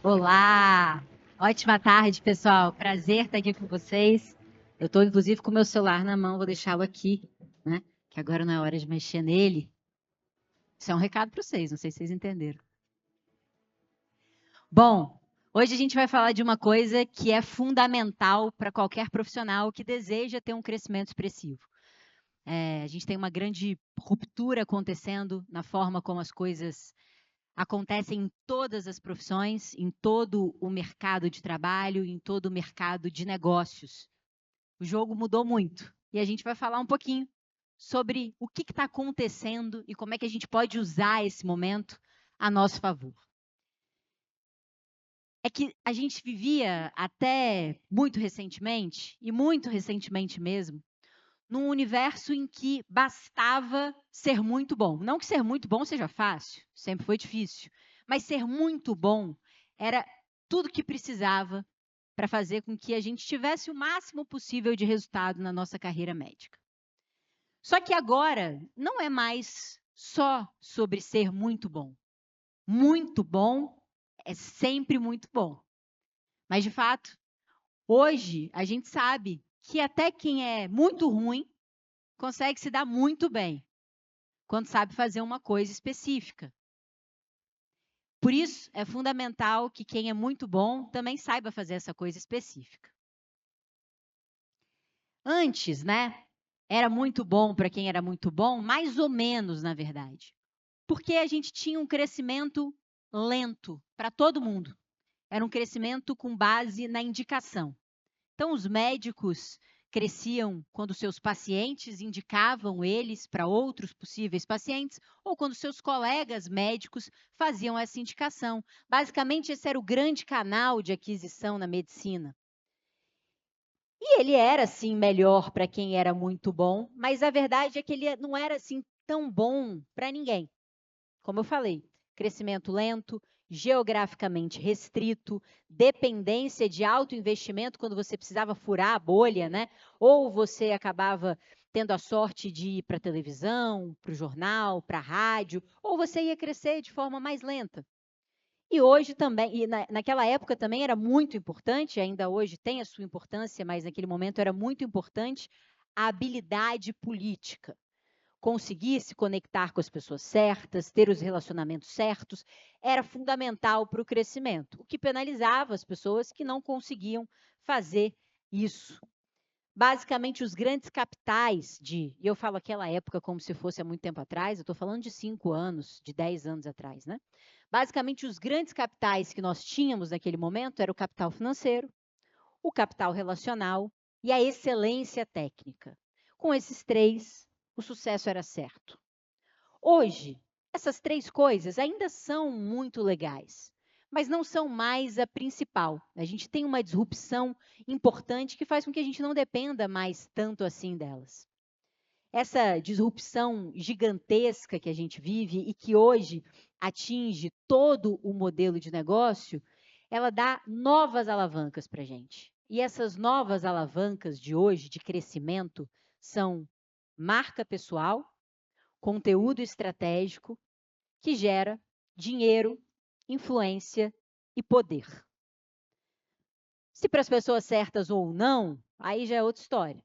Olá! Ótima tarde, pessoal. Prazer estar aqui com vocês. Eu estou, inclusive, com o meu celular na mão, vou deixá-lo aqui, né? Que agora não é hora de mexer nele. Isso é um recado para vocês, não sei se vocês entenderam. Bom, hoje a gente vai falar de uma coisa que é fundamental para qualquer profissional que deseja ter um crescimento expressivo. A gente tem uma grande ruptura acontecendo na forma como as coisas acontecem em todas as profissões, em todo o mercado de trabalho, em todo o mercado de negócios. O jogo mudou muito e a gente vai falar um pouquinho sobre o que está acontecendo e como é que a gente pode usar esse momento a nosso favor. É que a gente vivia até muito recentemente, e muito recentemente mesmo, num universo em que bastava ser muito bom. Não que ser muito bom seja fácil, sempre foi difícil, mas ser muito bom era tudo que precisava para fazer com que a gente tivesse o máximo possível de resultado na nossa carreira médica. Só que agora não é mais só sobre ser muito bom. Muito bom é sempre muito bom. Mas, de fato, hoje a gente sabe que até quem é muito ruim consegue se dar muito bem quando sabe fazer uma coisa específica. Por isso, é fundamental que quem é muito bom também saiba fazer essa coisa específica. Antes, né, era muito bom para quem era muito bom, mais ou menos, na verdade. Porque a gente tinha um crescimento lento para todo mundo. Era um crescimento com base na indicação. Então, os médicos cresciam quando seus pacientes indicavam eles para outros possíveis pacientes ou quando seus colegas médicos faziam essa indicação. Basicamente, esse era o grande canal de aquisição na medicina. E ele era, sim, melhor para quem era muito bom, mas a verdade é que ele não era assim tão bom para ninguém. Como eu falei, crescimento lento, geograficamente restrito, dependência de alto investimento quando você precisava furar a bolha, né? Ou você acabava tendo a sorte de ir para a televisão, para o jornal, para a rádio, ou você ia crescer de forma mais lenta. E hoje também, naquela época também era muito importante, ainda hoje tem a sua importância, mas naquele momento era muito importante a habilidade política. Conseguir se conectar com as pessoas certas, ter os relacionamentos certos, era fundamental para o crescimento, o que penalizava as pessoas que não conseguiam fazer isso. Basicamente, os grandes capitais e eu falo aquela época como se fosse há muito tempo atrás, eu estou falando de 5 anos, de 10 anos atrás, né? Basicamente, os grandes capitais que nós tínhamos naquele momento era o capital financeiro, o capital relacional e a excelência técnica. Com esses três, o sucesso era certo. Hoje, essas três coisas ainda são muito legais, mas não são mais a principal. A gente tem uma disrupção importante que faz com que a gente não dependa mais tanto assim delas. Essa disrupção gigantesca que a gente vive e que hoje atinge todo o modelo de negócio, ela dá novas alavancas para a gente. E essas novas alavancas de hoje, de crescimento, são marca pessoal, conteúdo estratégico, que gera dinheiro, influência e poder. Se para as pessoas certas ou não, aí já é outra história.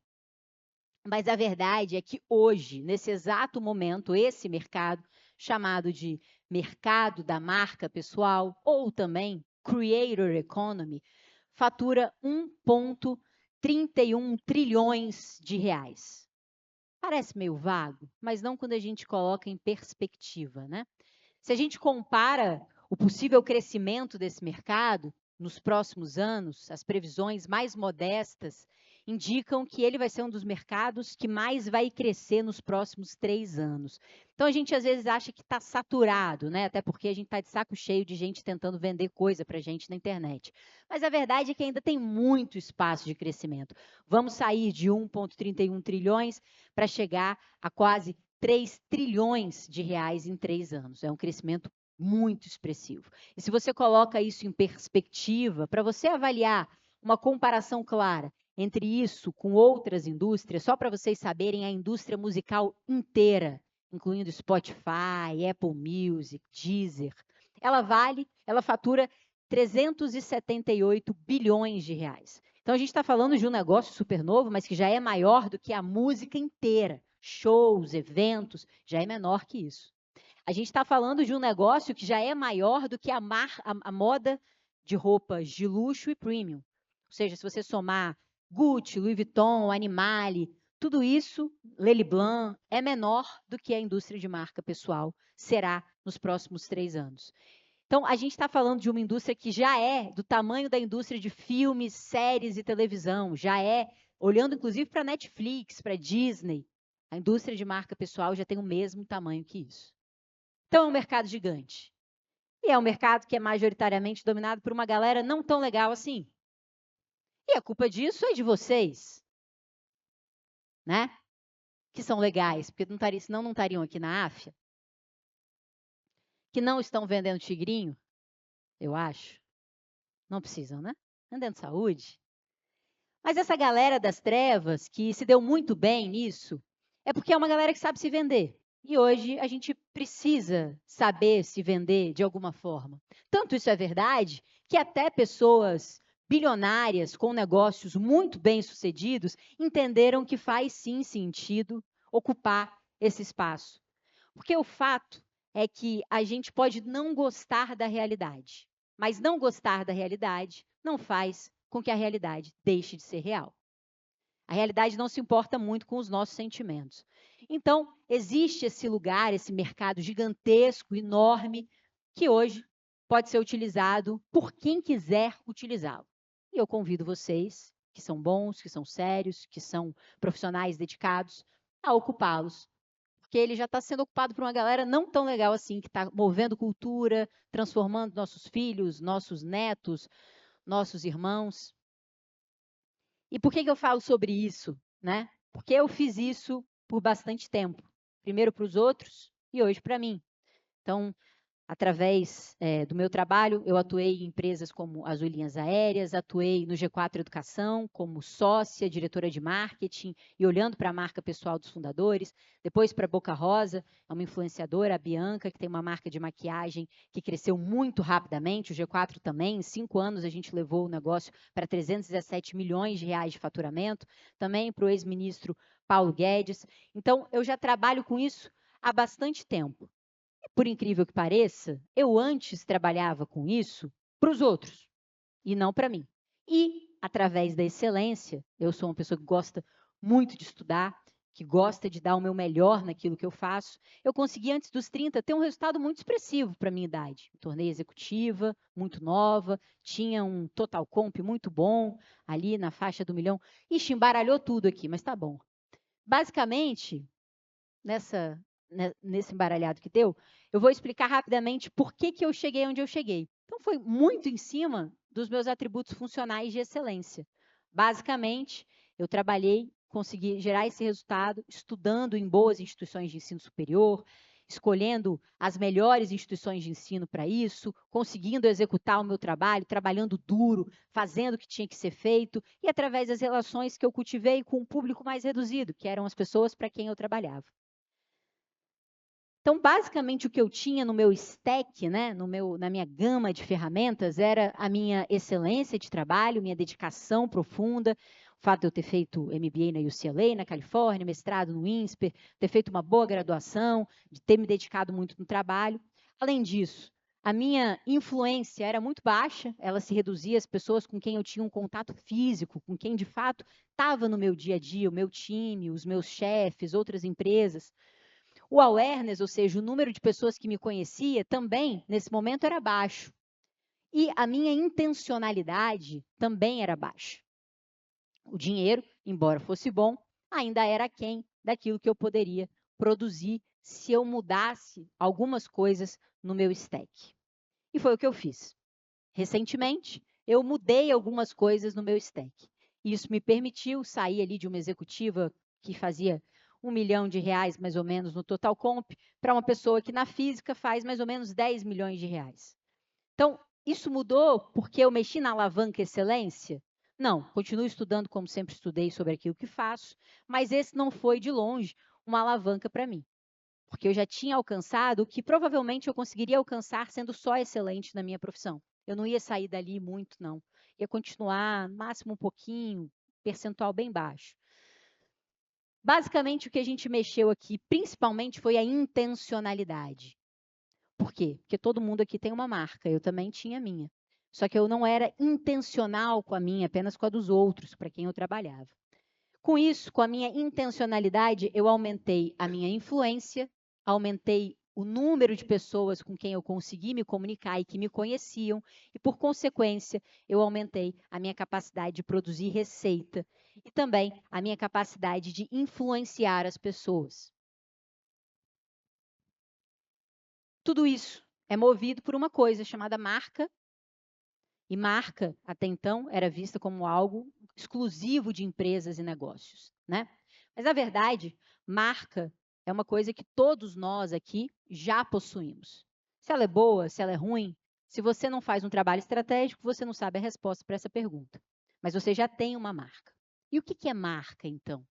Mas a verdade é que hoje, nesse exato momento, esse mercado, chamado de mercado da marca pessoal, ou também Creator Economy, fatura 1,31 trilhões de reais. Parece meio vago, mas não quando a gente coloca em perspectiva, né? Se a gente compara o possível crescimento desse mercado nos próximos anos, as previsões mais modestas indicam que ele vai ser um dos mercados que mais vai crescer nos próximos 3 anos. Então, a gente às vezes acha que está saturado, né? Até porque a gente está de saco cheio de gente tentando vender coisa para a gente na internet. Mas a verdade é que ainda tem muito espaço de crescimento. Vamos sair de 1,31 trilhões para chegar a quase 3 trilhões de reais em 3 anos. É um crescimento muito expressivo. E se você coloca isso em perspectiva, para você avaliar uma comparação clara entre isso com outras indústrias, só para vocês saberem, a indústria musical inteira, incluindo Spotify, Apple Music, Deezer, ela fatura 378 bilhões de reais. Então, a gente está falando de um negócio super novo, mas que já é maior do que a música inteira. Shows, eventos, já é menor que isso. A gente está falando de um negócio que já é maior do que a moda de roupas de luxo e premium. Ou seja, se você somar Gucci, Louis Vuitton, Animale, tudo isso, Lely Blanc, é menor do que a indústria de marca pessoal será nos próximos 3 anos. Então, a gente está falando de uma indústria que já é do tamanho da indústria de filmes, séries e televisão, já é, olhando inclusive para Netflix, para Disney, a indústria de marca pessoal já tem o mesmo tamanho que isso. Então, é um mercado gigante. E é um mercado que é majoritariamente dominado por uma galera não tão legal assim. E a culpa disso é de vocês, né? Que são legais, porque senão não estariam aqui na AFIA. Que não estão vendendo tigrinho, eu acho. Não precisam, né? Vendendo saúde. Mas essa galera das trevas, que se deu muito bem nisso, é porque é uma galera que sabe se vender. E hoje a gente precisa saber se vender de alguma forma. Tanto isso é verdade que até pessoas bilionárias com negócios muito bem-sucedidos entenderam que faz sim sentido ocupar esse espaço. Porque o fato é que a gente pode não gostar da realidade, mas não gostar da realidade não faz com que a realidade deixe de ser real. A realidade não se importa muito com os nossos sentimentos. Então, existe esse lugar, esse mercado gigantesco, enorme, que hoje pode ser utilizado por quem quiser utilizá-lo. E eu convido vocês, que são bons, que são sérios, que são profissionais dedicados, a ocupá-los. Porque ele já está sendo ocupado por uma galera não tão legal assim, que está movendo cultura, transformando nossos filhos, nossos netos, nossos irmãos. E por que eu falo sobre isso, né? Porque eu fiz isso por bastante tempo. Primeiro para os outros e hoje para mim. Então, através do meu trabalho, eu atuei em empresas como Azul Linhas Aéreas, atuei no G4 Educação como sócia, diretora de marketing e olhando para a marca pessoal dos fundadores. Depois para a Boca Rosa, é uma influenciadora, a Bianca, que tem uma marca de maquiagem que cresceu muito rapidamente. O G4 também, em 5 anos a gente levou o negócio para 317 milhões de reais de faturamento. Também para o ex-ministro Paulo Guedes. Então, eu já trabalho com isso há bastante tempo. Por incrível que pareça, eu antes trabalhava com isso para os outros e não para mim. E, através da excelência, eu sou uma pessoa que gosta muito de estudar, que gosta de dar o meu melhor naquilo que eu faço. Eu consegui, antes dos 30, ter um resultado muito expressivo para a minha idade. Me tornei executiva, muito nova, tinha um total comp muito bom, ali na faixa do 1 milhão. Ixi, embaralhou tudo aqui, mas tá bom. Basicamente, nesse embaralhado que deu, eu vou explicar rapidamente por que eu cheguei onde eu cheguei. Então, foi muito em cima dos meus atributos funcionais de excelência. Basicamente, eu trabalhei, consegui gerar esse resultado estudando em boas instituições de ensino superior, escolhendo as melhores instituições de ensino para isso, conseguindo executar o meu trabalho, trabalhando duro, fazendo o que tinha que ser feito, e através das relações que eu cultivei com um público mais reduzido, que eram as pessoas para quem eu trabalhava. Então, basicamente, o que eu tinha no meu stack, né, na minha gama de ferramentas, era a minha excelência de trabalho, minha dedicação profunda, o fato de eu ter feito MBA na UCLA, na Califórnia, mestrado no INSPER, ter feito uma boa graduação, de ter me dedicado muito no trabalho. Além disso, a minha influência era muito baixa, ela se reduzia às pessoas com quem eu tinha um contato físico, com quem, de fato, estava no meu dia a dia, o meu time, os meus chefes, outras empresas. O awareness, ou seja, o número de pessoas que me conhecia, também, nesse momento, era baixo. E a minha intencionalidade também era baixa. O dinheiro, embora fosse bom, ainda era aquém daquilo que eu poderia produzir se eu mudasse algumas coisas no meu stack. E foi o que eu fiz. Recentemente, eu mudei algumas coisas no meu stack. Isso me permitiu sair ali de uma executiva que fazia R$1 milhão mais ou menos no total comp, para uma pessoa que na física faz mais ou menos 10 milhões de reais. Então, isso mudou porque eu mexi na alavanca excelência? Não, continuo estudando como sempre estudei sobre aquilo que faço, mas esse não foi de longe uma alavanca para mim, porque eu já tinha alcançado o que provavelmente eu conseguiria alcançar sendo só excelente na minha profissão. Eu não ia sair dali muito, não. Ia continuar, no máximo um pouquinho, percentual bem baixo. Basicamente, o que a gente mexeu aqui, principalmente, foi a intencionalidade. Por quê? Porque todo mundo aqui tem uma marca, eu também tinha a minha. Só que eu não era intencional com a minha, apenas com a dos outros, para quem eu trabalhava. Com isso, com a minha intencionalidade, eu aumentei a minha influência, aumentei o número de pessoas com quem eu consegui me comunicar e que me conheciam, e, por consequência, eu aumentei a minha capacidade de produzir receita e também a minha capacidade de influenciar as pessoas. Tudo isso é movido por uma coisa chamada marca, e marca, até então, era vista como algo exclusivo de empresas e negócios, né? Mas, na verdade, marca é uma coisa que todos nós aqui já possuímos. Se ela é boa, se ela é ruim, se você não faz um trabalho estratégico, você não sabe a resposta para essa pergunta. Mas você já tem uma marca. E o que é marca, então?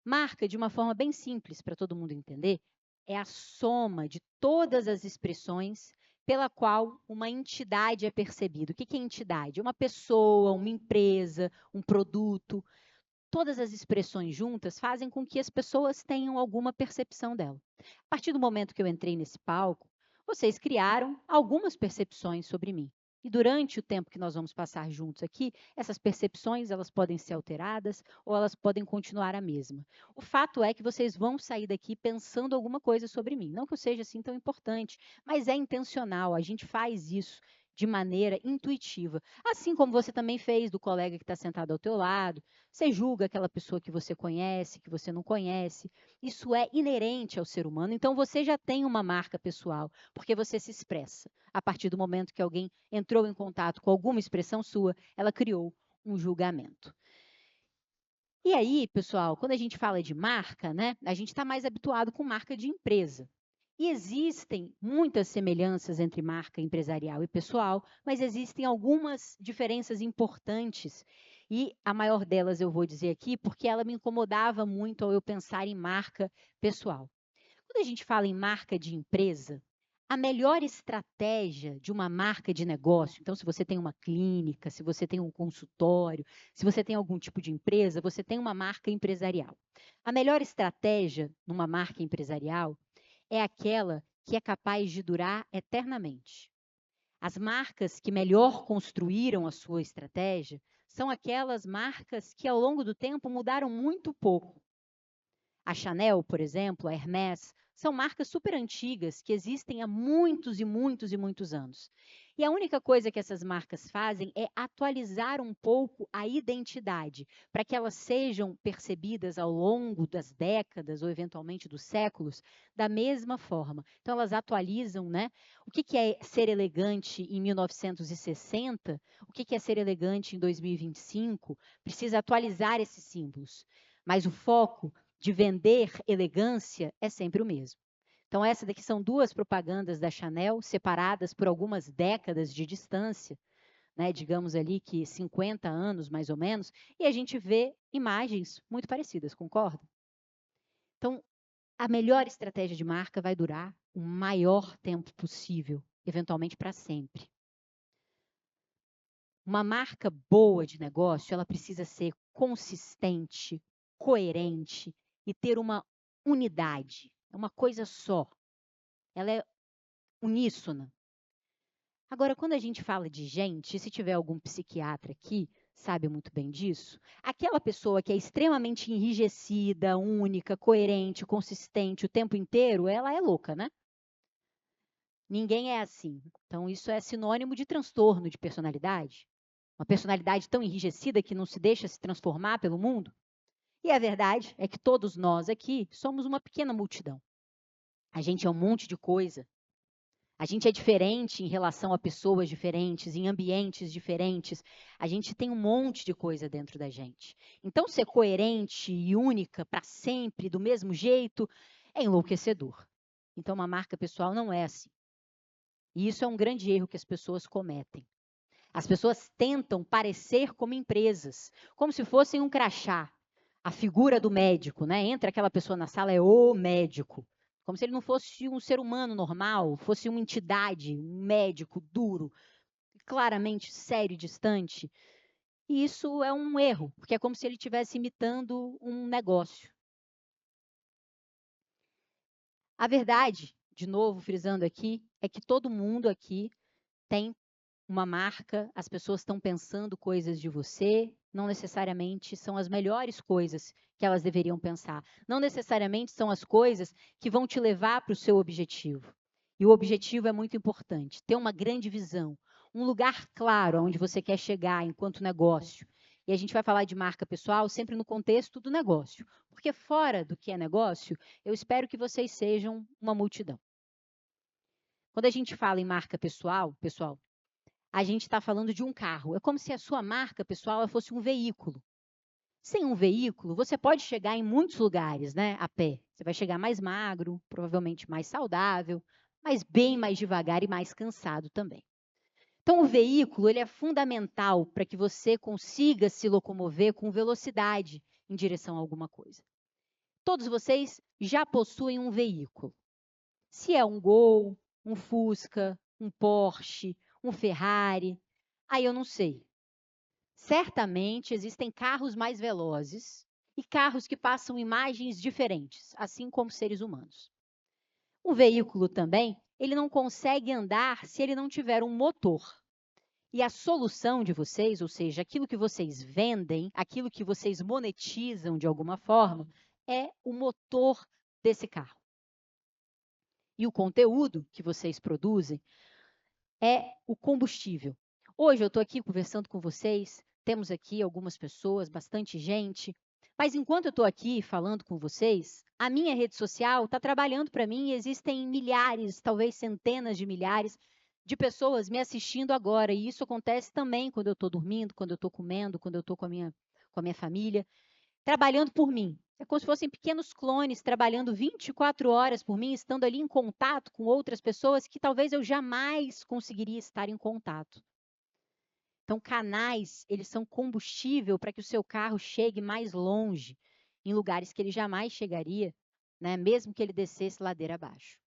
Marca, de uma forma bem simples para todo mundo entender, é a soma de todas as expressões pela qual uma entidade é percebida. O que é entidade? Uma pessoa, uma empresa, um produto. Todas as expressões juntas fazem com que as pessoas tenham alguma percepção dela. A partir do momento que eu entrei nesse palco, vocês criaram algumas percepções sobre mim. E durante o tempo que nós vamos passar juntos aqui, essas percepções elas podem ser alteradas ou elas podem continuar a mesma. O fato é que vocês vão sair daqui pensando alguma coisa sobre mim. Não que eu seja assim tão importante, mas é intencional, a gente faz isso de maneira intuitiva. Assim como você também fez do colega que está sentado ao teu lado, você julga aquela pessoa que você conhece, que você não conhece. Isso é inerente ao ser humano, então você já tem uma marca pessoal, porque você se expressa. A partir do momento que alguém entrou em contato com alguma expressão sua, ela criou um julgamento. E aí, pessoal, quando a gente fala de marca, né, a gente está mais habituado com marca de empresa. E existem muitas semelhanças entre marca empresarial e pessoal, mas existem algumas diferenças importantes. E a maior delas eu vou dizer aqui, porque ela me incomodava muito ao eu pensar em marca pessoal. Quando a gente fala em marca de empresa, a melhor estratégia de uma marca de negócio, então, se você tem uma clínica, se você tem um consultório, se você tem algum tipo de empresa, você tem uma marca empresarial. A melhor estratégia numa marca empresarial é aquela que é capaz de durar eternamente. As marcas que melhor construíram a sua estratégia são aquelas marcas que, ao longo do tempo, mudaram muito pouco. A Chanel, por exemplo, a Hermès, são marcas super antigas que existem há muitos e muitos e muitos anos. E a única coisa que essas marcas fazem é atualizar um pouco a identidade, para que elas sejam percebidas ao longo das décadas ou eventualmente dos séculos da mesma forma. Então elas atualizam, né? O que é ser elegante em 1960? O que é ser elegante em 2025? Precisa atualizar esses símbolos. Mas o foco de vender elegância é sempre o mesmo. Então, essa daqui são duas propagandas da Chanel, separadas por algumas décadas de distância, né, digamos ali que 50 anos mais ou menos, e a gente vê imagens muito parecidas, concorda? Então, a melhor estratégia de marca vai durar o maior tempo possível, eventualmente para sempre. Uma marca boa de negócio, ela precisa ser consistente, coerente e ter uma unidade. É uma coisa só. Ela é uníssona. Agora, quando a gente fala de gente, se tiver algum psiquiatra aqui, sabe muito bem disso, aquela pessoa que é extremamente enrijecida, única, coerente, consistente o tempo inteiro, ela é louca, né? Ninguém é assim. Então, isso é sinônimo de transtorno de personalidade. Uma personalidade tão enrijecida que não se deixa se transformar pelo mundo. E a verdade é que todos nós aqui somos uma pequena multidão. A gente é um monte de coisa. A gente é diferente em relação a pessoas diferentes, em ambientes diferentes. A gente tem um monte de coisa dentro da gente. Então, ser coerente e única para sempre, do mesmo jeito, é enlouquecedor. Então, uma marca pessoal não é assim. E isso é um grande erro que as pessoas cometem. As pessoas tentam parecer como empresas, como se fossem um crachá. A figura do médico, né? Entra aquela pessoa na sala, é o médico. Como se ele não fosse um ser humano normal, fosse uma entidade, um médico duro. claramente sério e distante, e isso é um erro, porque é como se ele estivesse imitando um negócio. A verdade, de novo frisando aqui, é que todo mundo aqui tem uma marca, as pessoas estão pensando coisas de você, não necessariamente são as melhores coisas que elas deveriam pensar. Não necessariamente são as coisas que vão te levar para o seu objetivo. E o objetivo é muito importante, ter uma grande visão, um lugar claro onde você quer chegar enquanto negócio. E a gente vai falar de marca pessoal sempre no contexto do negócio, porque fora do que é negócio, eu espero que vocês sejam uma multidão. Quando a gente fala em marca pessoal, a gente está falando de um carro. É como se a sua marca pessoal fosse um veículo. Sem um veículo, você pode chegar em muitos lugares, né, a pé. Você vai chegar mais magro, provavelmente mais saudável, mas bem mais devagar e mais cansado também. Então, o veículo ele é fundamental para que você consiga se locomover com velocidade em direção a alguma coisa. Todos vocês já possuem um veículo. Se é um Gol, um Fusca, um Porsche, um Ferrari, aí eu não sei. Certamente existem carros mais velozes e carros que passam imagens diferentes, assim como seres humanos. O veículo também, ele não consegue andar se ele não tiver um motor. E a solução de vocês, ou seja, aquilo que vocês vendem, aquilo que vocês monetizam de alguma forma, é o motor desse carro. E o conteúdo que vocês produzem é o combustível. Hoje eu estou aqui conversando com vocês, temos aqui algumas pessoas, bastante gente, mas enquanto eu estou aqui falando com vocês, a minha rede social está trabalhando para mim e existem milhares, talvez centenas de milhares de pessoas me assistindo agora. E isso acontece também quando eu estou dormindo, quando eu estou comendo, quando eu estou com a minha família, trabalhando por mim. É como se fossem pequenos clones trabalhando 24 horas por mim, estando ali em contato com outras pessoas que talvez eu jamais conseguiria estar em contato. Então, canais, eles são combustível para que o seu carro chegue mais longe, em lugares que ele jamais chegaria, né, mesmo que ele descesse ladeira abaixo.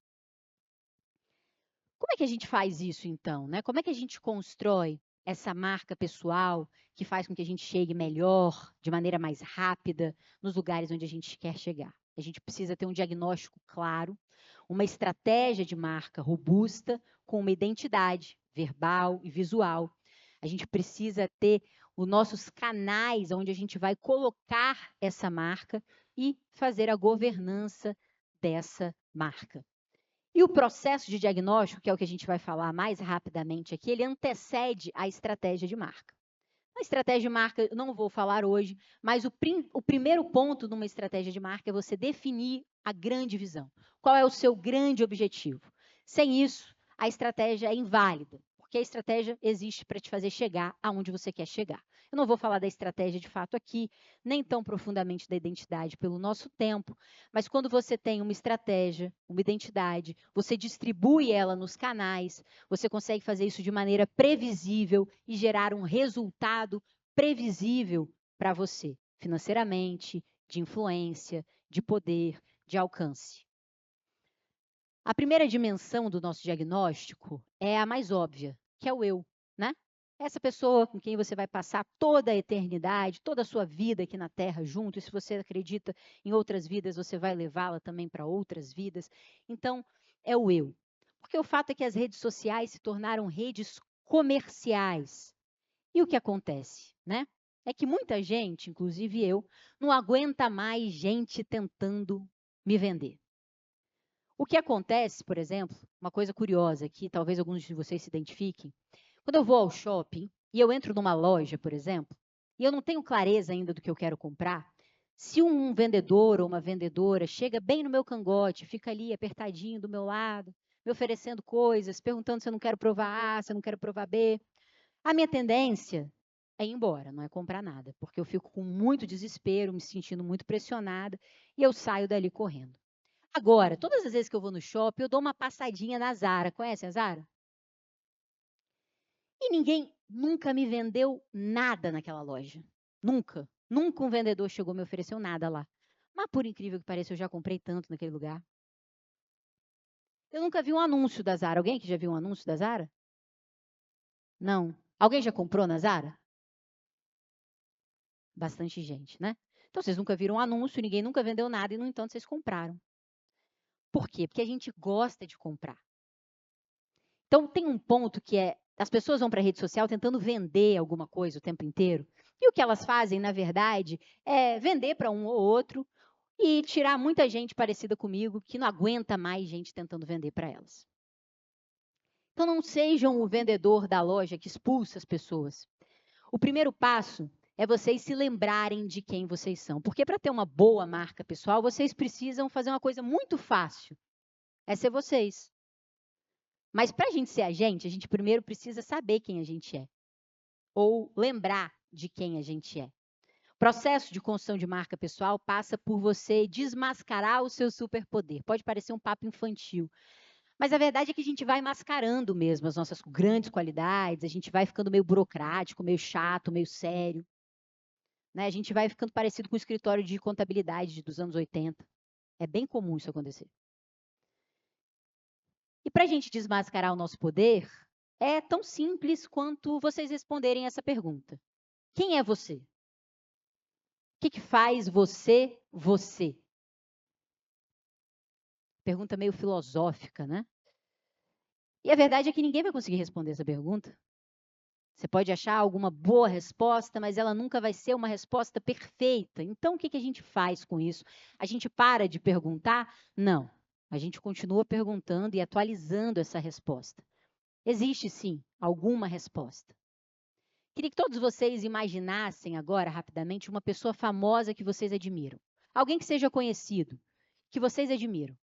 Como é que a gente faz isso, então? Né? Como é que a gente constrói essa marca pessoal que faz com que a gente chegue melhor, de maneira mais rápida, nos lugares onde a gente quer chegar? A gente precisa ter um diagnóstico claro, uma estratégia de marca robusta, com uma identidade verbal e visual. A gente precisa ter os nossos canais onde a gente vai colocar essa marca e fazer a governança dessa marca. E o processo de diagnóstico, que é o que a gente vai falar mais rapidamente aqui, ele antecede a estratégia de marca. A estratégia de marca eu não vou falar hoje, mas o primeiro ponto numa estratégia de marca é você definir a grande visão. Qual é o seu grande objetivo? Sem isso, a estratégia é inválida, porque a estratégia existe para te fazer chegar aonde você quer chegar. Eu não vou falar da estratégia de fato aqui, nem tão profundamente da identidade pelo nosso tempo, mas quando você tem uma estratégia, uma identidade, você distribui ela nos canais, você consegue fazer isso de maneira previsível e gerar um resultado previsível para você, financeiramente, de influência, de poder, de alcance. A primeira dimensão do nosso diagnóstico é a mais óbvia, que é o eu, né? Essa pessoa com quem você vai passar toda a eternidade, toda a sua vida aqui na Terra junto, e se você acredita em outras vidas, você vai levá-la também para outras vidas. Então, é o eu. Porque o fato é que as redes sociais se tornaram redes comerciais. E o que acontece, né? É que muita gente, inclusive eu, não aguenta mais gente tentando me vender. O que acontece, por exemplo, uma coisa curiosa aqui, talvez alguns de vocês se identifiquem, quando eu vou ao shopping e eu entro numa loja, por exemplo, e eu não tenho clareza ainda do que eu quero comprar, se um vendedor ou uma vendedora chega bem no meu cangote, fica ali apertadinho do meu lado, me oferecendo coisas, perguntando se eu não quero provar A, se eu não quero provar B, a minha tendência é ir embora, não é comprar nada, porque eu fico com muito desespero, me sentindo muito pressionada e eu saio dali correndo. Agora, todas as vezes que eu vou no shopping, eu dou uma passadinha na Zara. Conhece a Zara? E ninguém nunca me vendeu nada naquela loja. Nunca. Nunca um vendedor chegou e me ofereceu nada lá. Mas, por incrível que pareça, eu já comprei tanto naquele lugar. Eu nunca vi um anúncio da Zara. Alguém que já viu um anúncio da Zara? Não. Alguém já comprou na Zara? Bastante gente, né? Então, vocês nunca viram um anúncio, ninguém nunca vendeu nada e, no entanto, vocês compraram. Por quê? Porque a gente gosta de comprar. Então, tem um ponto que é, as pessoas vão para a rede social tentando vender alguma coisa o tempo inteiro, e o que elas fazem, na verdade, é vender para um ou outro e tirar muita gente parecida comigo que não aguenta mais gente tentando vender para elas. Então, não sejam o vendedor da loja que expulsa as pessoas. O primeiro passo é vocês se lembrarem de quem vocês são. Porque para ter uma boa marca pessoal, vocês precisam fazer uma coisa muito fácil. É ser vocês. Mas para a gente ser a gente primeiro precisa saber quem a gente é. Ou lembrar de quem a gente é. O processo de construção de marca pessoal passa por você desmascarar o seu superpoder. Pode parecer um papo infantil, mas a verdade é que a gente vai mascarando mesmo as nossas grandes qualidades, a gente vai ficando meio burocrático, meio chato, meio sério. Né? A gente vai ficando parecido com o escritório de contabilidade dos anos 80. É bem comum isso acontecer. E para a gente desmascarar o nosso poder, é tão simples quanto vocês responderem essa pergunta. Quem é você? O que faz você, você? Pergunta meio filosófica, né? E a verdade é que ninguém vai conseguir responder essa pergunta. Você pode achar alguma boa resposta, mas ela nunca vai ser uma resposta perfeita. Então, o que a gente faz com isso? A gente para de perguntar? Não. A gente continua perguntando e atualizando essa resposta. Existe, sim, alguma resposta. Queria que todos vocês imaginassem agora, rapidamente, uma pessoa famosa que vocês admiram. Alguém que seja conhecido, que vocês admiram.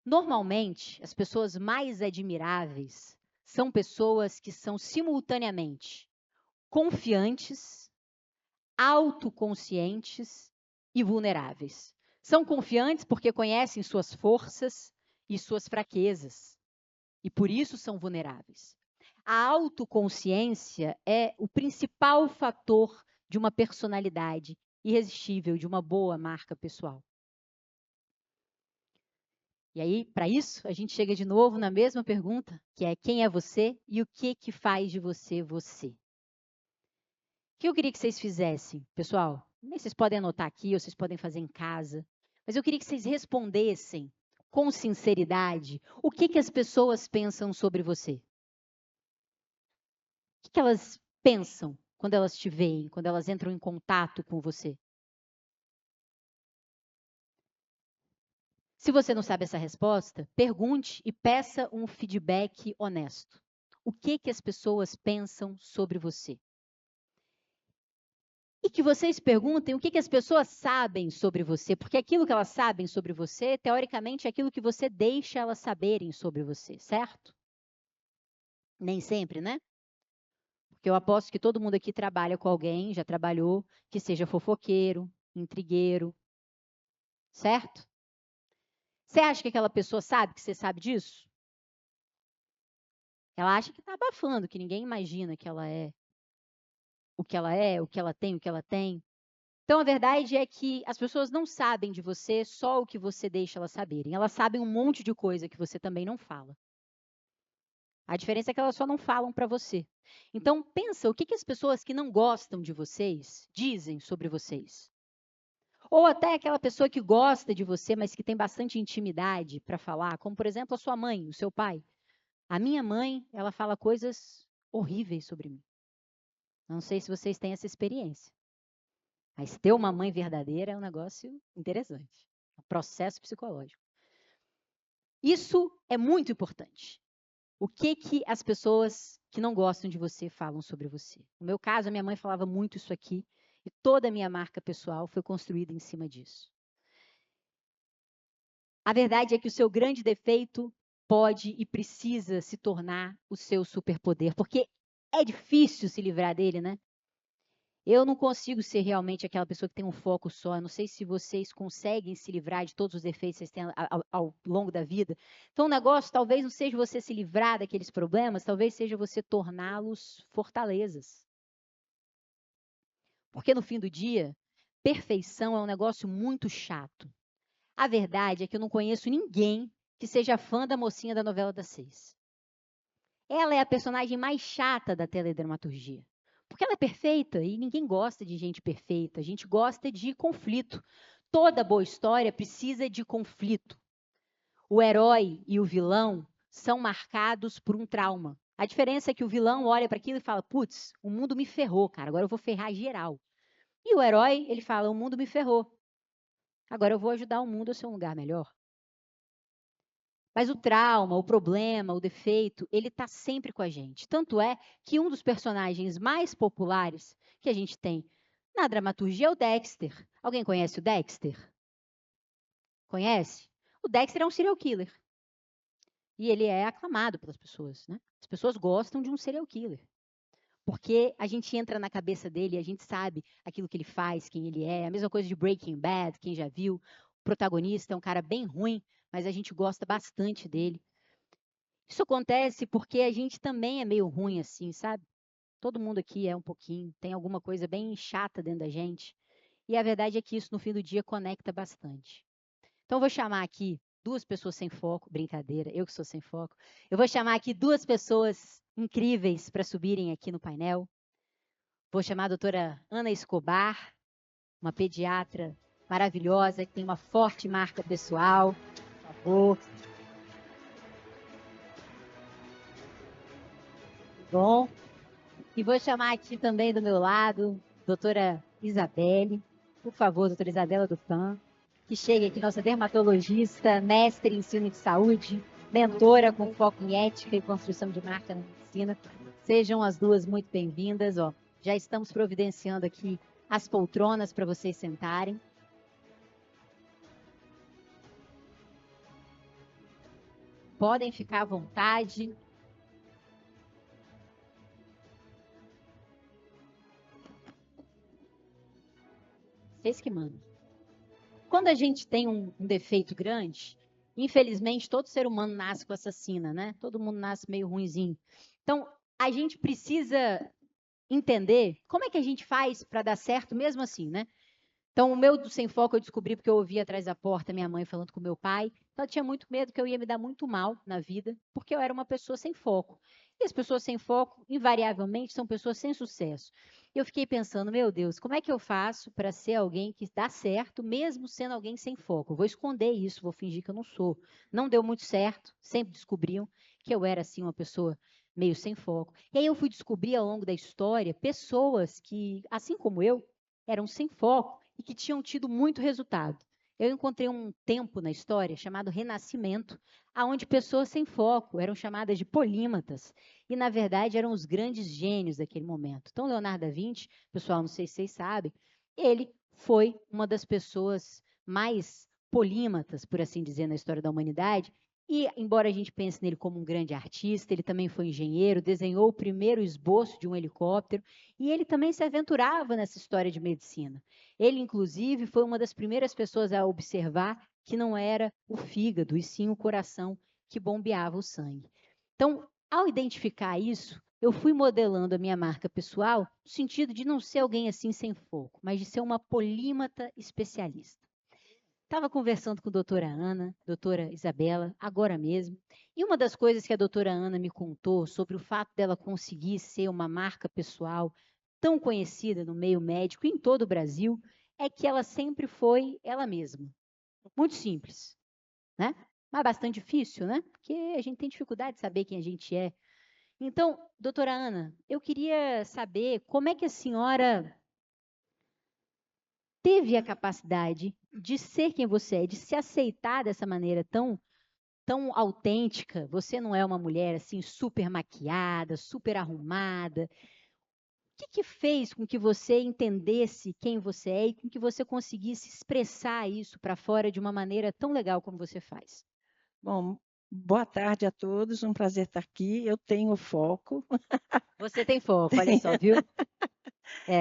Normalmente, as pessoas mais admiráveis são pessoas que são simultaneamente confiantes, autoconscientes e vulneráveis. São confiantes porque conhecem suas forças e suas fraquezas, e por isso são vulneráveis. A autoconsciência é o principal fator de uma personalidade irresistível, de uma boa marca pessoal. E aí, para isso, a gente chega de novo na mesma pergunta, que é quem é você e o que faz de você você. O que eu queria que vocês fizessem, pessoal? Vocês podem anotar aqui ou vocês podem fazer em casa, mas eu queria que vocês respondessem com sinceridade o que as pessoas pensam sobre você. O que elas pensam quando elas te veem, quando elas entram em contato com você? Se você não sabe essa resposta, pergunte e peça um feedback honesto. O que as pessoas pensam sobre você? E que vocês perguntem o que as pessoas sabem sobre você, porque aquilo que elas sabem sobre você, teoricamente, é aquilo que você deixa elas saberem sobre você, certo? Nem sempre, né? Porque eu aposto que todo mundo aqui trabalha com alguém, já trabalhou, que seja fofoqueiro, intrigueiro, certo? Você acha que aquela pessoa sabe que você sabe disso? Ela acha que está abafando, que ninguém imagina que ela é, o que ela é, o que ela tem, o que ela tem. Então, a verdade é que as pessoas não sabem de você só o que você deixa elas saberem. Elas sabem um monte de coisa que você também não fala. A diferença é que elas só não falam para você. Então, pensa o que as pessoas que não gostam de vocês dizem sobre vocês. Ou até aquela pessoa que gosta de você, mas que tem bastante intimidade para falar, como, por exemplo, a sua mãe, o seu pai. A minha mãe, ela fala coisas horríveis sobre mim. Não sei se vocês têm essa experiência. Mas ter uma mãe verdadeira é um negócio interessante. É um processo psicológico. Isso é muito importante. O que as pessoas que não gostam de você falam sobre você? No meu caso, a minha mãe falava muito isso aqui e toda a minha marca pessoal foi construída em cima disso. A verdade é que o seu grande defeito pode e precisa se tornar o seu superpoder, porque é difícil se livrar dele, né? Eu não consigo ser realmente aquela pessoa que tem um foco só. Eu não sei se vocês conseguem se livrar de todos os defeitos que vocês têm ao longo da vida. Então, o negócio talvez não seja você se livrar daqueles problemas, talvez seja você torná-los fortalezas. Porque no fim do dia, perfeição é um negócio muito chato. A verdade é que eu não conheço ninguém que seja fã da mocinha da novela das 6. Ela é a personagem mais chata da teledramaturgia. Porque ela é perfeita e ninguém gosta de gente perfeita. A gente gosta de conflito. Toda boa história precisa de conflito. O herói e o vilão são marcados por um trauma. A diferença é que o vilão olha para aquilo e fala: putz, o mundo me ferrou, cara, agora eu vou ferrar geral. E o herói, ele fala: o mundo me ferrou, agora eu vou ajudar o mundo a ser um lugar melhor. Mas o trauma, o problema, o defeito, ele está sempre com a gente. Tanto é que um dos personagens mais populares que a gente tem na dramaturgia é o Dexter. Alguém conhece o Dexter? Conhece? O Dexter é um serial killer. E ele é aclamado pelas pessoas, né? As pessoas gostam de um serial killer. Porque a gente entra na cabeça dele, a gente sabe aquilo que ele faz, quem ele é. A mesma coisa de Breaking Bad, quem já viu. O protagonista é um cara bem ruim, mas a gente gosta bastante dele. Isso acontece porque a gente também é meio ruim assim, sabe? Todo mundo aqui é um pouquinho, tem alguma coisa bem chata dentro da gente. E a verdade é que isso no fim do dia conecta bastante. Então, eu vou chamar aqui duas pessoas sem foco, brincadeira, eu que sou sem foco. Eu vou chamar aqui duas pessoas incríveis para subirem aqui no painel. Vou chamar a doutora Ana Escobar, uma pediatra maravilhosa, que tem uma forte marca pessoal. Por favor. Bom. E vou chamar aqui também do meu lado, doutora Isabelle. Por favor, doutora Isabela Dupin, que chegue aqui, nossa dermatologista, mestre em ensino de saúde, mentora com foco em ética e construção de marca na medicina. Sejam as duas muito bem-vindas. Já estamos providenciando aqui as poltronas para vocês sentarem. Podem ficar à vontade. Vocês que mandam. Quando a gente tem um defeito grande, infelizmente todo ser humano nasce com essa sina, né? Todo mundo nasce meio ruinzinho. Então, a gente precisa entender como é que a gente faz para dar certo mesmo assim, né? Então, o meu do sem foco eu descobri porque eu ouvi atrás da porta minha mãe falando com meu pai. Então, eu tinha muito medo que eu ia me dar muito mal na vida, porque eu era uma pessoa sem foco. E as pessoas sem foco, invariavelmente, são pessoas sem sucesso. Eu fiquei pensando, meu Deus, como é que eu faço para ser alguém que dá certo, mesmo sendo alguém sem foco? Eu vou esconder isso, vou fingir que eu não sou. Não deu muito certo, sempre descobriam que eu era, assim, uma pessoa meio sem foco. E aí eu fui descobrir ao longo da história pessoas que, assim como eu, eram sem foco e que tinham tido muito resultado. Eu encontrei um tempo na história chamado Renascimento, aonde pessoas sem foco eram chamadas de polímatas e, na verdade, eram os grandes gênios daquele momento. Então, Leonardo da Vinci, pessoal, não sei se vocês sabem, ele foi uma das pessoas mais polímatas, por assim dizer, na história da humanidade. E, embora a gente pense nele como um grande artista, ele também foi engenheiro, desenhou o primeiro esboço de um helicóptero, e ele também se aventurava nessa história de medicina. Ele, inclusive, foi uma das primeiras pessoas a observar que não era o fígado, e sim o coração que bombeava o sangue. Então, ao identificar isso, eu fui modelando a minha marca pessoal no sentido de não ser alguém assim sem foco, mas de ser uma polímata especialista. Estava conversando com a doutora Ana, doutora Isabela, agora mesmo, e uma das coisas que a doutora Ana me contou sobre o fato dela conseguir ser uma marca pessoal tão conhecida no meio médico e em todo o Brasil, é que ela sempre foi ela mesma. Muito simples, né? Mas bastante difícil, né? Porque a gente tem dificuldade de saber quem a gente é. Então, doutora Ana, eu queria saber como é que a senhora teve a capacidade de ser quem você é, de se aceitar dessa maneira tão autêntica. Você não é uma mulher assim super maquiada, super arrumada. O que fez com que você entendesse quem você é e com que você conseguisse expressar isso para fora de uma maneira tão legal como você faz? Bom, boa tarde a todos, um prazer estar aqui. Eu tenho foco. Você tem foco, olha só, viu?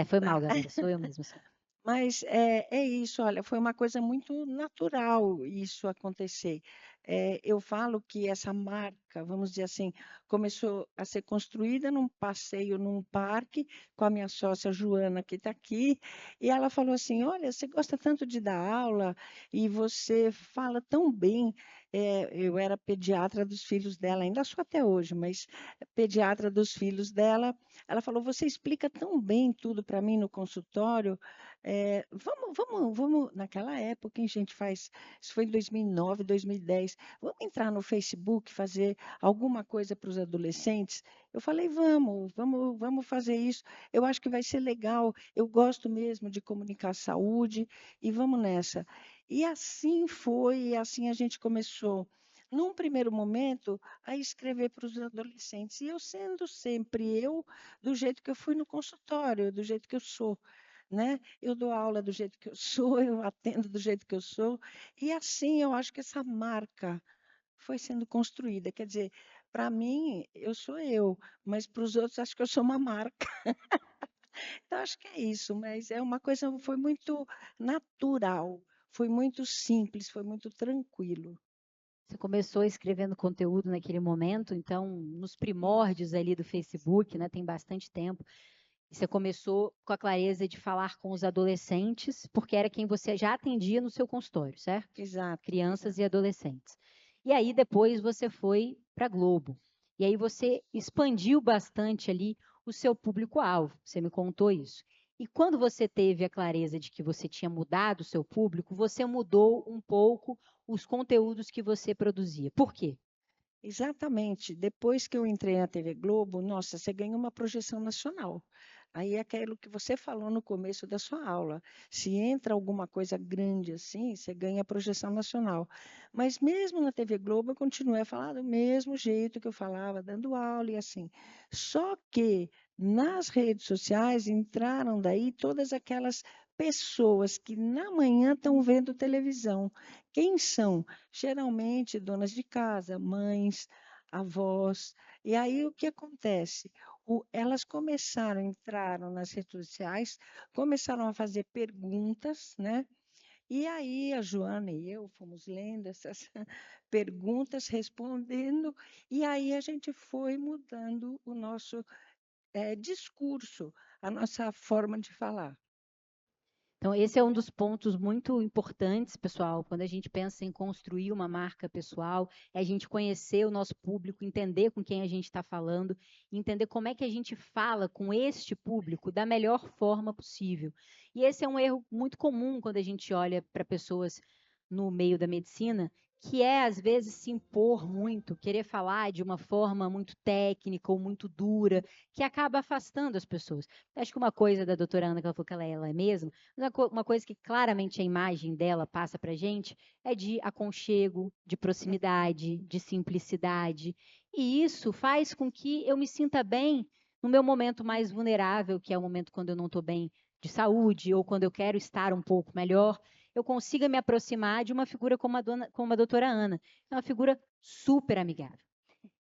Foi mal, galera, sou eu mesma. Mas é isso, olha, foi uma coisa muito natural isso acontecer. eu falo que essa marca, vamos dizer assim, começou a ser construída num passeio num parque com a minha sócia Joana, que está aqui, e ela falou assim: Olha, você gosta tanto de dar aula e você fala tão bem. Eu era pediatra dos filhos dela, ainda sou até hoje, mas pediatra dos filhos dela. Ela falou: Você explica tão bem tudo para mim no consultório. Vamos, naquela época, hein, gente, isso foi em 2009, 2010. Vamos entrar no Facebook, fazer alguma coisa para os adolescentes? Eu falei, vamos fazer isso. Eu acho que vai ser legal. Eu gosto mesmo de comunicar saúde e vamos nessa. E assim foi, e assim a gente começou. Num primeiro momento, a escrever para os adolescentes. E eu sendo sempre eu, do jeito que eu fui no consultório, do jeito que eu sou, né? Eu dou aula do jeito que eu sou, eu atendo do jeito que eu sou, e assim eu acho que essa marca foi sendo construída. Quer dizer, para mim, eu sou eu, mas para os outros, acho que eu sou uma marca. Então, acho que é isso, mas é uma coisa, foi muito natural, foi muito simples, foi muito tranquilo. Você começou escrevendo conteúdo naquele momento, então, nos Isso, primórdios ali do Facebook, né, tem bastante tempo. E você começou com a clareza de falar com os adolescentes, porque era quem você já atendia no seu consultório, certo? exato, Crianças exato. e adolescentes. E aí depois você foi para a Globo. E aí você expandiu bastante ali o seu público-alvo. Você me contou isso. E quando você teve a clareza de que você tinha mudado o seu público, você mudou um pouco os conteúdos que você produzia. Por quê? Exatamente. Depois que eu entrei na TV Globo, nossa, você ganha uma projeção nacional. Aí é aquilo que você falou no começo da sua aula. Se entra alguma coisa grande assim, você ganha projeção nacional. Mas mesmo na TV Globo, eu continuei a falar do mesmo jeito que eu falava, dando aula e assim. Só que nas redes sociais entraram daí todas aquelas pessoas que na manhã estão vendo televisão. Quem são? Geralmente donas de casa, mães, avós. E aí o que acontece? Elas começaram, entraram nas redes sociais, começaram a fazer perguntas, né? E aí a Joana e eu fomos lendo essas perguntas, respondendo, e aí a gente foi mudando o nosso discurso, a nossa forma de falar. Então, esse é um dos pontos muito importantes, pessoal, quando a gente pensa em construir uma marca pessoal, é a gente conhecer o nosso público, entender com quem a gente está falando, entender como é que a gente fala com este público da melhor forma possível. E esse é um erro muito comum quando a gente olha para pessoas no meio da medicina, que é, às vezes, se impor muito, querer falar de uma forma muito técnica ou muito dura, que acaba afastando as pessoas. Acho que uma coisa da doutora Ana, que ela falou que ela é mesmo, uma coisa que claramente a imagem dela passa para a gente é de aconchego, de proximidade, de simplicidade. E isso faz com que eu me sinta bem no meu momento mais vulnerável, que é o momento quando eu não estou bem de saúde ou quando eu quero estar um pouco melhor, eu consiga me aproximar de uma figura como a doutora Ana. É uma figura super amigável.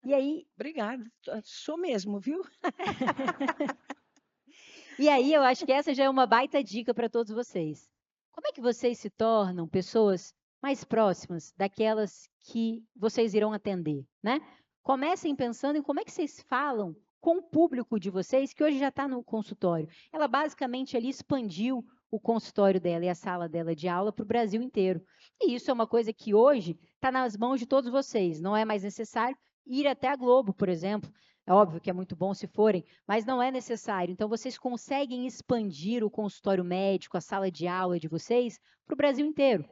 E aí, Obrigada, sou mesmo, viu? eu acho que essa já é uma baita dica para todos vocês. Como é que vocês se tornam pessoas mais próximas daquelas que vocês irão atender, né? Comecem pensando em como é que vocês falam com o público de vocês que hoje já está no consultório. Ela basicamente ali expandiu o consultório dela e a sala dela de aula para o Brasil inteiro. E isso é uma coisa que hoje está nas mãos de todos vocês. Não é mais necessário ir até a Globo, por exemplo. É óbvio que é muito bom se forem, mas não é necessário. Então, vocês conseguem expandir o consultório médico, a sala de aula de vocês, para o Brasil inteiro.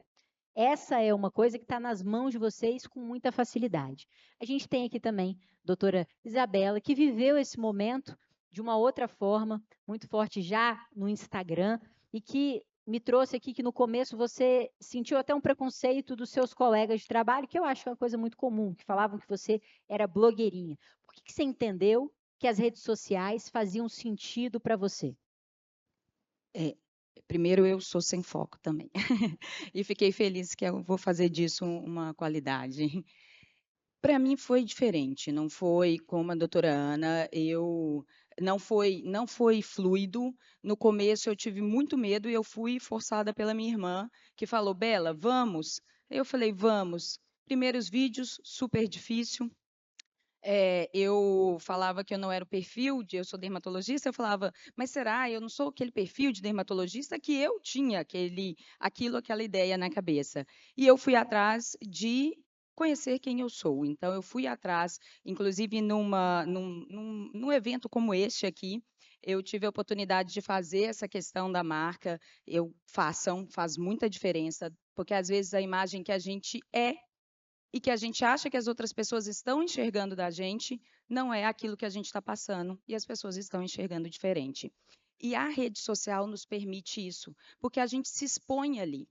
Essa é uma coisa que está nas mãos de vocês com muita facilidade. A gente tem aqui também a doutora Isabela, que viveu esse momento de uma outra forma, muito forte já no Instagram, e que me trouxe aqui que no começo você sentiu até um preconceito dos seus colegas de trabalho, que eu acho que é uma coisa muito comum, que falavam que você era blogueirinha. Por que você entendeu que as redes sociais faziam sentido para você? É, primeiro eu sou sem foco também. E fiquei feliz que eu vou fazer disso uma qualidade. Para mim foi diferente, não foi como a doutora Ana, eu não foi fluido. No começo eu tive muito medo e eu fui forçada pela minha irmã, que falou: "Bela, vamos?". Eu falei: "Vamos". Primeiros vídeos, super difícil. Eu falava que eu não era o perfil eu sou dermatologista, eu falava, mas será? Eu não sou aquele perfil de dermatologista que eu tinha aquela ideia na cabeça. E eu fui atrás de conhecer quem eu sou. Então, eu fui atrás, inclusive num evento como este aqui, eu tive a oportunidade de fazer essa questão da marca. Faz muita diferença, porque às vezes a imagem que a gente é e que a gente acha que as outras pessoas estão enxergando da gente, não é aquilo que a gente está passando, e as pessoas estão enxergando diferente. E a rede social nos permite isso, porque a gente se expõe ali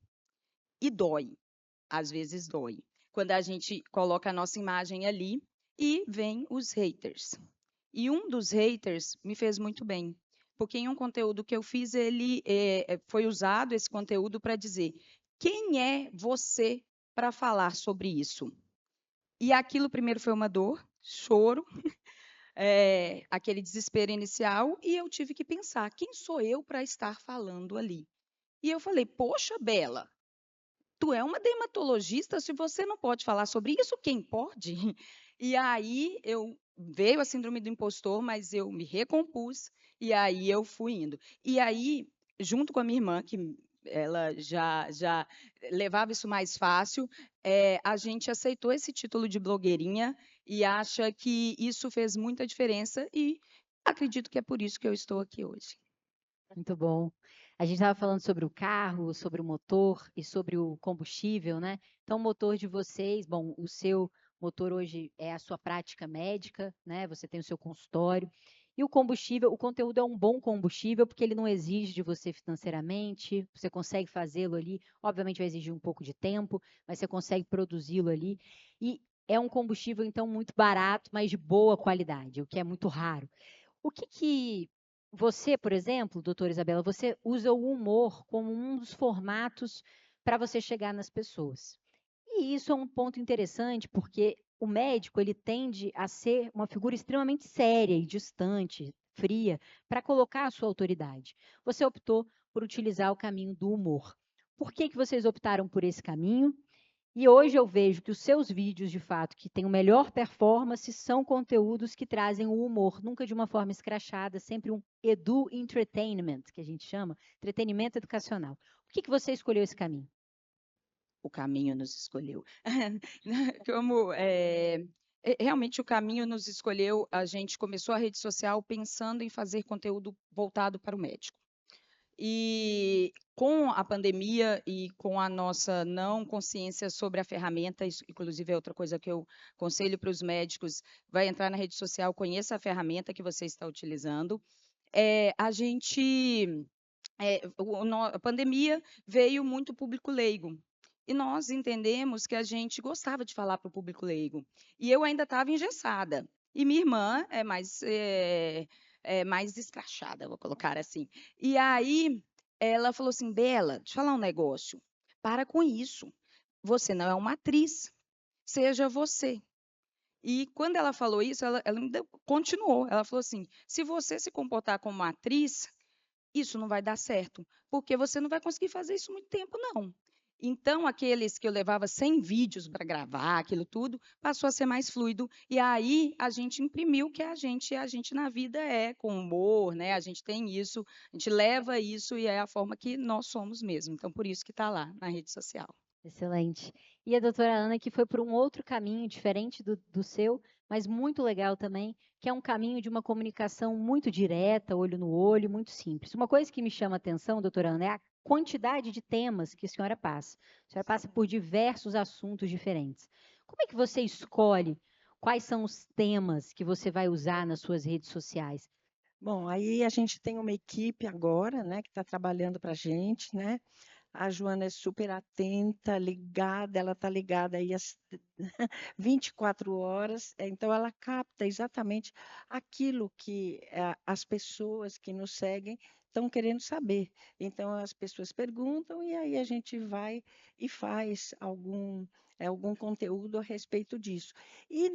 e dói, às vezes dói, quando a gente coloca a nossa imagem ali e vem os haters. E um dos haters me fez muito bem, porque em um conteúdo que eu fiz, foi usado esse conteúdo para dizer: quem é você para falar sobre isso? E aquilo primeiro foi uma dor, choro, aquele desespero inicial, e eu tive que pensar: quem sou eu para estar falando ali? E eu falei: poxa, Bela, tu é uma dermatologista, se você não pode falar sobre isso, quem pode? E aí veio a síndrome do impostor, mas eu me recompus e aí eu fui indo. E aí, junto com a minha irmã, que ela já levava isso mais fácil, a gente aceitou esse título de blogueirinha e acha que isso fez muita diferença e acredito que é por isso que eu estou aqui hoje. Muito bom. A gente estava falando sobre o carro, sobre o motor e sobre o combustível, né? Então, o motor de vocês, bom, o seu motor hoje é a sua prática médica, né? Você tem o seu consultório. E o combustível, o conteúdo é um bom combustível porque ele não exige de você financeiramente, você consegue fazê-lo ali. Obviamente vai exigir um pouco de tempo, mas você consegue produzi-lo ali. E é um combustível, então, muito barato, mas de boa qualidade, o que é muito raro. O que você, por exemplo, doutora Isabela, você usa o humor como um dos formatos para você chegar nas pessoas. E isso é um ponto interessante, porque o médico ele tende a ser uma figura extremamente séria e distante, fria, para colocar a sua autoridade. Você optou por utilizar o caminho do humor. Por que vocês optaram por esse caminho? E hoje eu vejo que os seus vídeos, de fato, que têm o melhor performance, são conteúdos que trazem o humor, nunca de uma forma escrachada, sempre um edu entertainment, que a gente chama, entretenimento educacional. Por que você escolheu esse caminho? O caminho nos escolheu. Realmente o caminho nos escolheu, a gente começou a rede social pensando em fazer conteúdo voltado para o médico. E com a pandemia e com a nossa não consciência sobre a ferramenta, isso inclusive é outra coisa que eu aconselho para os médicos, vai entrar na rede social, conheça a ferramenta que você está utilizando. A pandemia veio muito público leigo. E nós entendemos que a gente gostava de falar para o público leigo. E eu ainda estava engessada. E minha irmã é mais escrachada, vou colocar assim. E aí ela falou assim: Bela, deixa eu falar um negócio. Para com isso. Você não é uma atriz. Seja você. E quando ela falou isso, ela ainda continuou. Ela falou assim: se você se comportar como uma atriz, isso não vai dar certo, porque você não vai conseguir fazer isso muito tempo, não. Então, aqueles que eu levava 100 vídeos para gravar, aquilo tudo, passou a ser mais fluido. E aí a gente imprimiu que a gente na vida é com humor, né? A gente tem isso, a gente leva isso e é a forma que nós somos mesmo. Então, por isso que está lá na rede social. Excelente. E a doutora Ana, que foi por um outro caminho, diferente do seu, mas muito legal também, que é um caminho de uma comunicação muito direta, olho no olho, muito simples. Uma coisa que me chama a atenção, doutora Ana, é a quantidade de temas que a senhora passa. A senhora passa por diversos assuntos diferentes. Como é que você escolhe quais são os temas que você vai usar nas suas redes sociais? Bom, aí a gente tem uma equipe agora, né, que está trabalhando para a gente, né? A Joana é super atenta, ligada, ela está ligada aí às 24 horas, então ela capta exatamente aquilo que as pessoas que nos seguem estão querendo saber. Então as pessoas perguntam e aí a gente vai e faz algum conteúdo a respeito disso. E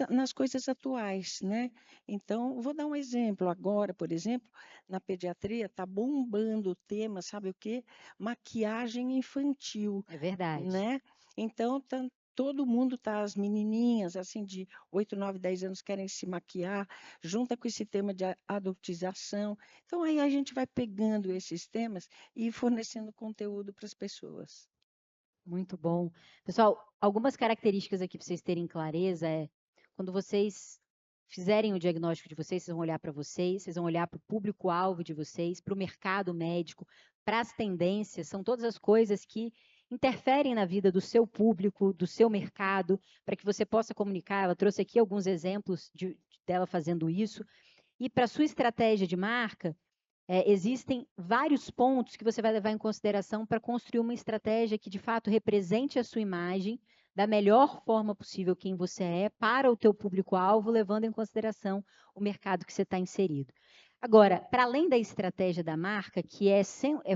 nas coisas atuais, né? Então, vou dar um exemplo. Agora, por exemplo, na pediatria está bombando o tema, sabe o quê? Maquiagem infantil, É verdade. né? Então, todo mundo tá, as menininhas, assim, de 8, 9, 10 anos querem se maquiar, junta com esse tema de adultização. Então, aí a gente vai pegando esses temas e fornecendo conteúdo para as pessoas. Muito bom. Pessoal, algumas características aqui para vocês terem clareza é quando vocês fizerem o diagnóstico de vocês vão olhar para vocês vão olhar para o público-alvo de vocês, para o mercado médico, para as tendências, são todas as coisas que interferem na vida do seu público, do seu mercado, para que você possa comunicar. Ela trouxe aqui alguns exemplos dela fazendo isso. E para a sua estratégia de marca, existem vários pontos que você vai levar em consideração para construir uma estratégia que, de fato, represente a sua imagem da melhor forma possível quem você é para o teu público-alvo, levando em consideração o mercado que você está inserido. Agora, para além da estratégia da marca, que é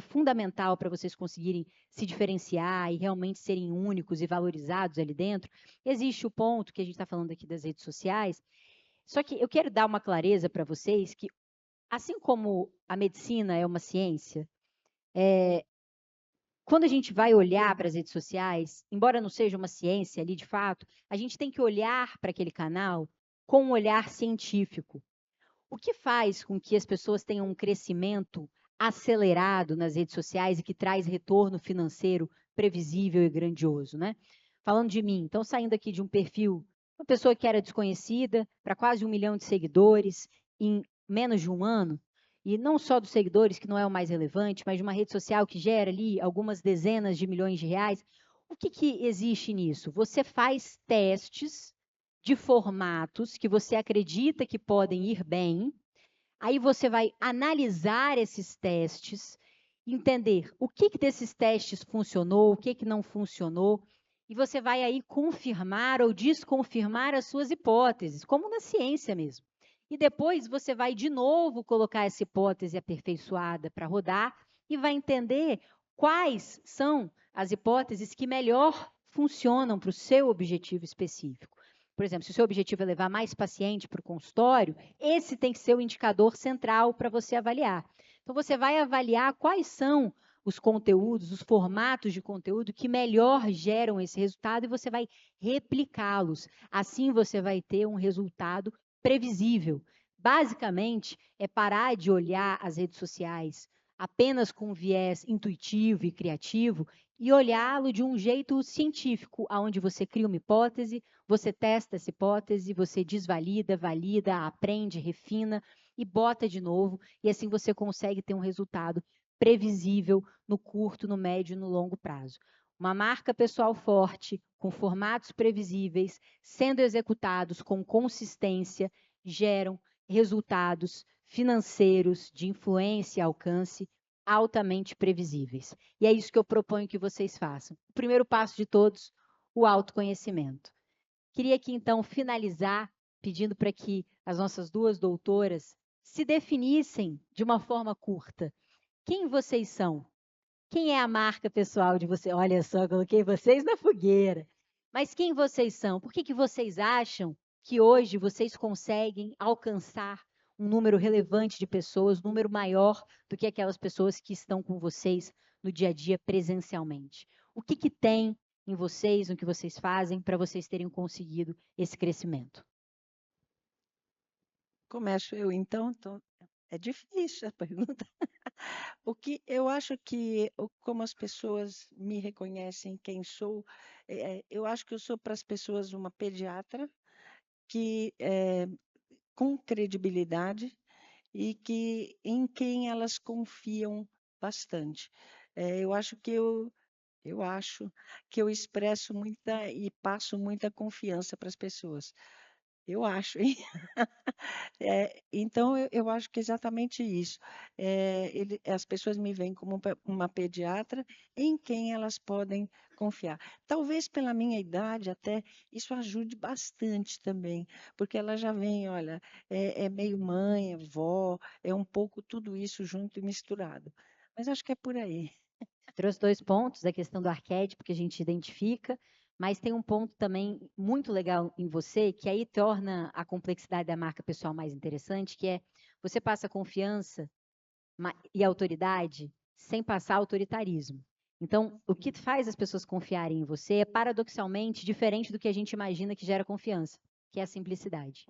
fundamental para vocês conseguirem se diferenciar e realmente serem únicos e valorizados ali dentro, existe o ponto que a gente está falando aqui das redes sociais. Só que eu quero dar uma clareza para vocês que, assim como a medicina é uma ciência, quando a gente vai olhar para as redes sociais, embora não seja uma ciência ali de fato, a gente tem que olhar para aquele canal com um olhar científico. O que faz com que as pessoas tenham um crescimento acelerado nas redes sociais e que traz retorno financeiro previsível e grandioso, né? Falando de mim, então saindo aqui de um perfil, uma pessoa que era desconhecida, para quase 1 milhão de seguidores em menos de um ano, e não só dos seguidores, que não é o mais relevante, mas de uma rede social que gera ali algumas dezenas de milhões de reais. O que existe nisso? Você faz testes de formatos que você acredita que podem ir bem, aí você vai analisar esses testes, entender o que desses testes funcionou, o que não funcionou, e você vai aí confirmar ou desconfirmar as suas hipóteses, como na ciência mesmo. E depois você vai de novo colocar essa hipótese aperfeiçoada para rodar e vai entender quais são as hipóteses que melhor funcionam para o seu objetivo específico. Por exemplo, se o seu objetivo é levar mais paciente para o consultório, esse tem que ser o indicador central para você avaliar. Então, você vai avaliar quais são os conteúdos, os formatos de conteúdo que melhor geram esse resultado e você vai replicá-los. Assim, você vai ter um resultado previsível. Basicamente, é parar de olhar as redes sociais apenas com viés intuitivo e criativo e olhá-lo de um jeito científico, onde você cria uma hipótese, você testa essa hipótese, você desvalida, valida, aprende, refina e bota de novo, e assim você consegue ter um resultado previsível no curto, no médio e no longo prazo. Uma marca pessoal forte, com formatos previsíveis, sendo executados com consistência, geram resultados financeiros de influência e alcance altamente previsíveis. E é isso que eu proponho que vocês façam. O primeiro passo de todos, o autoconhecimento. Queria aqui, então, finalizar pedindo para que as nossas duas doutoras se definissem de uma forma curta. Quem vocês são? Quem é a marca pessoal de vocês? Olha só, coloquei vocês na fogueira. Mas quem vocês são? Por que vocês acham que hoje vocês conseguem alcançar um número relevante de pessoas, um número maior do que aquelas pessoas que estão com vocês no dia a dia presencialmente? O que tem em vocês, no que vocês fazem, para vocês terem conseguido esse crescimento? Começo eu, então? É difícil a pergunta. O que eu acho que, como as pessoas me reconhecem quem sou, eu acho que eu sou para as pessoas uma pediatra que com credibilidade e que em quem elas confiam bastante. Eu acho que eu acho que eu expresso muita e passo muita confiança para as pessoas. Eu acho, hein? Então eu acho que é exatamente isso. As pessoas me veem como uma pediatra em quem elas podem confiar. Talvez pela minha idade até isso ajude bastante também, porque ela já vem, olha, é meio mãe, é vó, é um pouco tudo isso junto e misturado. Mas acho que é por aí. Trouxe 2 pontos, a questão do arquétipo que a gente identifica, mas tem um ponto também muito legal em você, que aí torna a complexidade da marca pessoal mais interessante, que é você passa confiança e autoridade sem passar autoritarismo. Então, o que faz as pessoas confiarem em você é paradoxalmente diferente do que a gente imagina que gera confiança, que é a simplicidade.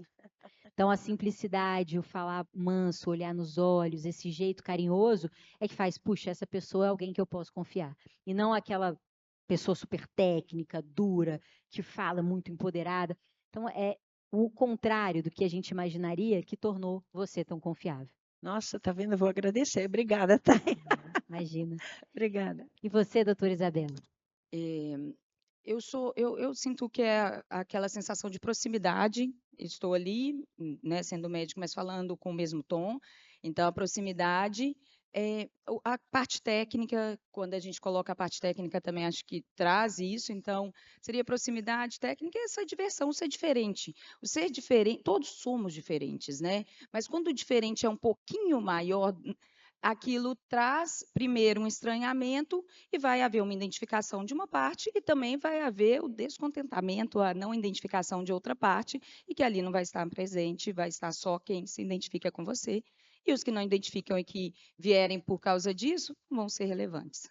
Então, a simplicidade, o falar manso, olhar nos olhos, esse jeito carinhoso, é que faz, puxa, essa pessoa é alguém que eu posso confiar. E não aquela pessoa super técnica, dura, que fala muito empoderada. Então, é o contrário do que a gente imaginaria que tornou você tão confiável. Nossa, tá vendo? Eu vou agradecer. Obrigada, Thay. Imagina. Obrigada. E você, doutora Isabela? Eu sinto que é aquela sensação de proximidade. Estou ali, né, sendo médico, mas falando com o mesmo tom. Então, a proximidade, a parte técnica, quando a gente coloca a parte técnica, também acho que traz isso. Então, seria proximidade técnica e essa diversão, ser diferente. O ser diferente, todos somos diferentes, né? Mas quando o diferente é um pouquinho maior, aquilo traz, primeiro, um estranhamento e vai haver uma identificação de uma parte e também vai haver o descontentamento, a não identificação de outra parte e que ali não vai estar presente, vai estar só quem se identifica com você. E os que não identificam e que vierem por causa disso vão ser relevantes.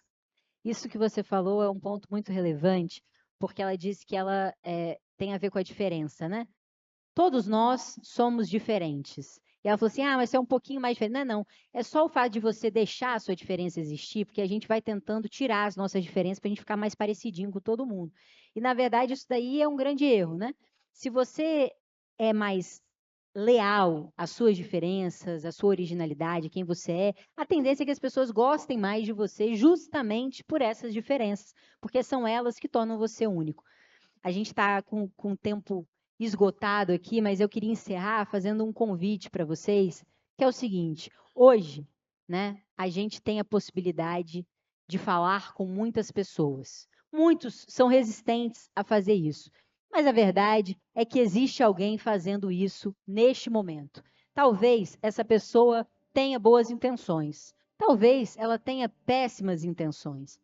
Isso que você falou é um ponto muito relevante, porque ela disse que ela tem a ver com a diferença, né? Todos nós somos diferentes. E ela falou assim: ah, mas você é um pouquinho mais diferente. Não, não. É só o fato de você deixar a sua diferença existir, porque a gente vai tentando tirar as nossas diferenças para a gente ficar mais parecidinho com todo mundo. E, na verdade, isso daí é um grande erro, né? Se você é mais leal às suas diferenças, à sua originalidade, quem você é, a tendência é que as pessoas gostem mais de você justamente por essas diferenças, porque são elas que tornam você único. A gente está com o tempo esgotado aqui, mas eu queria encerrar fazendo um convite para vocês, que é o seguinte: hoje, né, a gente tem a possibilidade de falar com muitas pessoas. Muitos são resistentes a fazer isso, mas a verdade é que existe alguém fazendo isso neste momento. Talvez essa pessoa tenha boas intenções, talvez ela tenha péssimas intenções.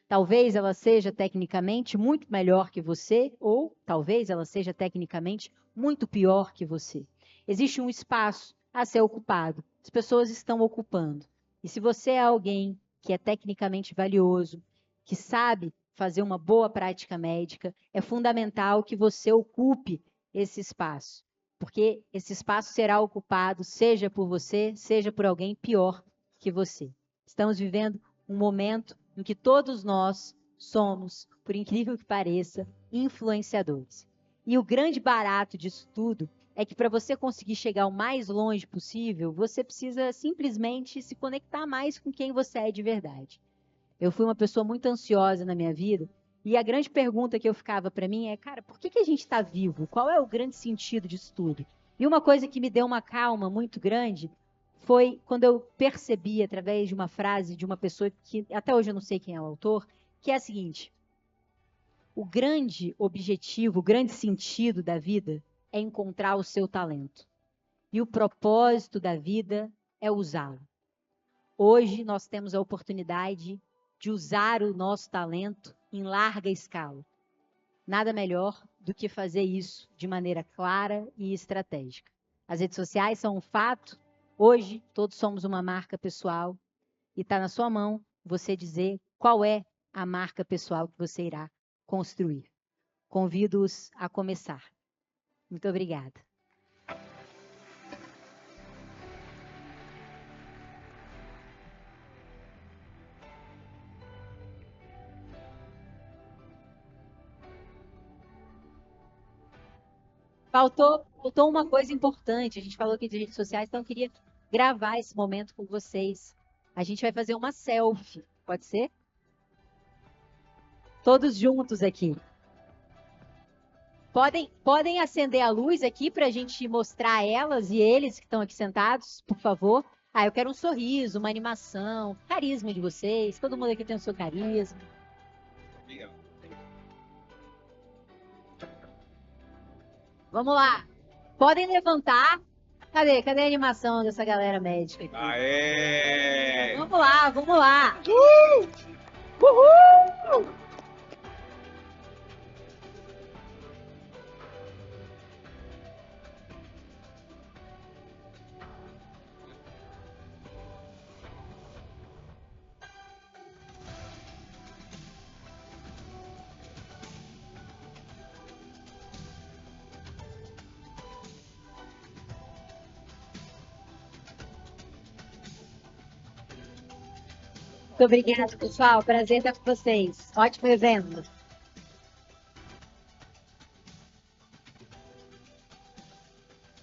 Talvez ela seja tecnicamente muito melhor que você, ou talvez ela seja tecnicamente muito pior que você. Existe um espaço a ser ocupado. As pessoas estão ocupando. E se você é alguém que é tecnicamente valioso, que sabe fazer uma boa prática médica, é fundamental que você ocupe esse espaço, porque esse espaço será ocupado seja por você, seja por alguém pior que você. Estamos vivendo um momento em que todos nós somos, por incrível que pareça, influenciadores. E o grande barato disso tudo é que para você conseguir chegar o mais longe possível, você precisa simplesmente se conectar mais com quem você é de verdade. Eu fui uma pessoa muito ansiosa na minha vida e a grande pergunta que eu ficava para mim é, cara, por que a gente está vivo? Qual é o grande sentido disso tudo? E uma coisa que me deu uma calma muito grande foi quando eu percebi, através de uma frase de uma pessoa que até hoje eu não sei quem é o autor, que é a seguinte: o grande objetivo, o grande sentido da vida é encontrar o seu talento. E o propósito da vida é usá-lo. Hoje nós temos a oportunidade de usar o nosso talento em larga escala. Nada melhor do que fazer isso de maneira clara e estratégica. As redes sociais são um fato. Hoje, todos somos uma marca pessoal e está na sua mão você dizer qual é a marca pessoal que você irá construir. Convido-os a começar. Muito obrigada. Faltou uma coisa importante. A gente falou aqui de redes sociais, então eu queria gravar esse momento com vocês. A gente vai fazer uma selfie, pode ser? Todos juntos aqui. Podem acender a luz aqui para a gente mostrar elas e eles que estão aqui sentados, por favor. Ah, eu quero um sorriso, uma animação, carisma de vocês. Todo mundo aqui tem o seu carisma. Vamos lá. Podem levantar. Cadê a animação dessa galera médica aqui? Aê! Vamos lá, vamos lá. Uhul! Muito obrigada, pessoal. Prazer estar com vocês. Ótimo evento.